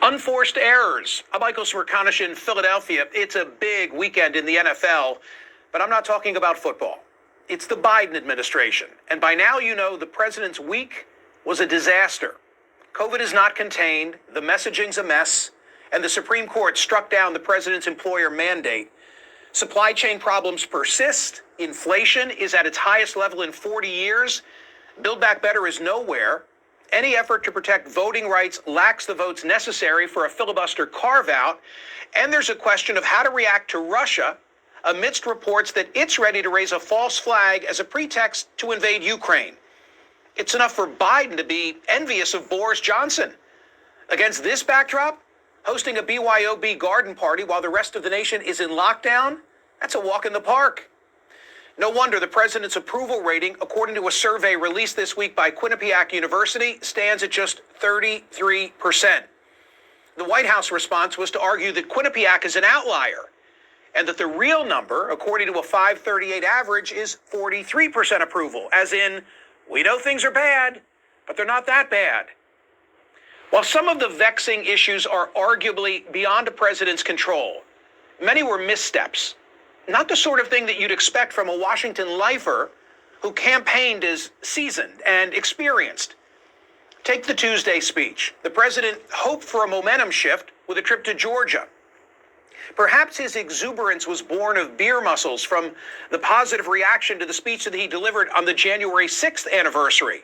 Unforced errors. I'm Michael Smerconish in Philadelphia. It's a big weekend in the NFL, but I'm not talking about football. It's the Biden administration. And by now, you know the president's week was a disaster. COVID is not contained, the messaging's a mess, and the Supreme Court struck down the president's employer mandate. Supply chain problems persist. Inflation is at its highest level in 40 years. Build Back Better is nowhere. Any effort to protect voting rights lacks the votes necessary for a filibuster carve-out. And there's a question of how to react to Russia amidst reports that it's ready to raise a false flag as a pretext to invade Ukraine. It's enough for Biden to be envious of Boris Johnson. Against this backdrop, hosting a BYOB garden party while the rest of the nation is in lockdown, that's a walk in the park. No wonder the president's approval rating, according to a survey released this week by Quinnipiac University, stands at just 33%. The White House response was to argue that Quinnipiac is an outlier and that the real number, according to a 538 average, is 43% approval, as in, we know things are bad, but they're not that bad. While some of the vexing issues are arguably beyond a president's control, many were missteps. Not the sort of thing that you'd expect from a Washington lifer who campaigned as seasoned and experienced. Take the Tuesday speech. The president hoped for a momentum shift with a trip to Georgia. Perhaps his exuberance was born of beer muscles from the positive reaction to the speech that he delivered on the January 6th anniversary.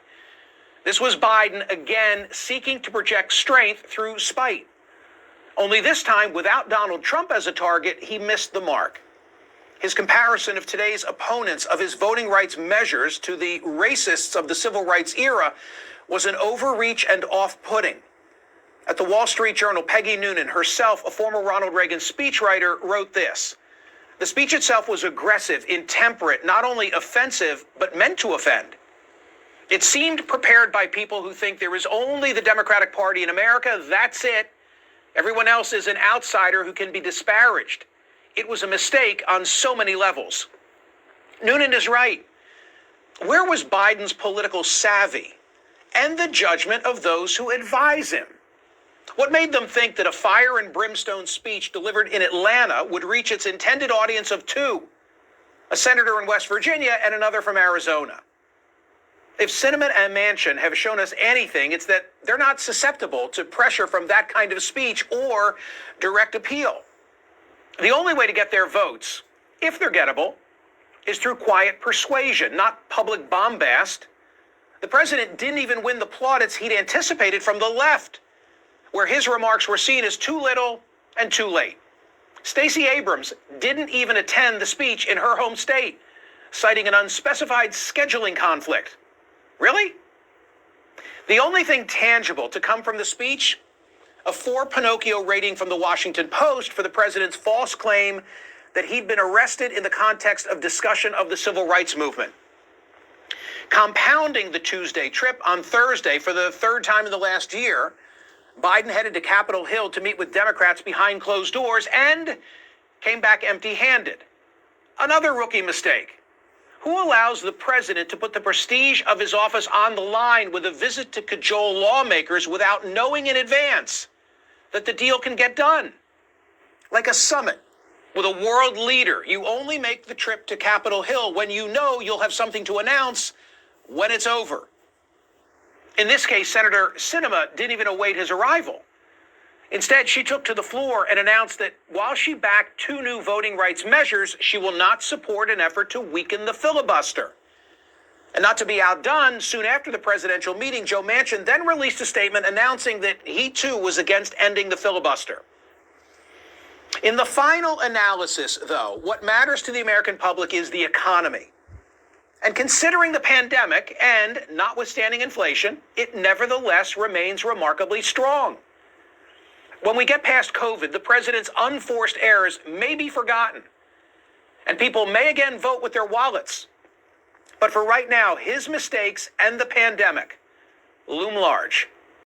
This was Biden again seeking to project strength through spite. Only this time, without Donald Trump as a target, he missed the mark. His comparison of today's opponents of his voting rights measures to the racists of the civil rights era was an overreach and off-putting. At the Wall Street Journal, Peggy Noonan, herself a former Ronald Reagan speechwriter, wrote this. The speech itself was aggressive, intemperate, not only offensive, but meant to offend. It seemed prepared by people who think there is only the Democratic Party in America, that's it. Everyone else is an outsider who can be disparaged. It was a mistake on so many levels. Noonan is right. Where was Biden's political savvy and the judgment of those who advise him? What made them think that a fire and brimstone speech delivered in Atlanta would reach its intended audience of two, a senator in West Virginia and another from Arizona? If Sinema and Manchin have shown us anything, it's that they're not susceptible to pressure from that kind of speech or direct appeal. The only way to get their votes, if they're gettable, is through quiet persuasion, not public bombast. The president didn't even win the plaudits he'd anticipated from the left, where his remarks were seen as too little and too late. Stacey Abrams didn't even attend the speech in her home state, citing an unspecified scheduling conflict. Really? The only thing tangible to come from the speech, a 4 Pinocchio rating from the Washington Post for the president's false claim that he'd been arrested in the context of discussion of the civil rights movement. Compounding the Tuesday trip, on Thursday, for the third time in the last year, Biden headed to Capitol Hill to meet with Democrats behind closed doors and came back empty-handed. Another rookie mistake. Who allows the president to put the prestige of his office on the line with a visit to cajole lawmakers without knowing in advance that the deal can get done? Like a summit with a world leader, you only make the trip to Capitol Hill when you know you'll have something to announce when it's over. In this case, Senator Sinema didn't even await his arrival. Instead, she took to the floor and announced that while she backed 2 new voting rights measures, she will not support an effort to weaken the filibuster. And not to be outdone, soon after the presidential meeting, Joe Manchin then released a statement announcing that he too was against ending the filibuster. In the final analysis, though, what matters to the American public is the economy. And considering the pandemic and notwithstanding inflation, it nevertheless remains remarkably strong. When we get past COVID, the president's unforced errors may be forgotten, and people may again vote with their wallets. But for right now, his mistakes and the pandemic loom large.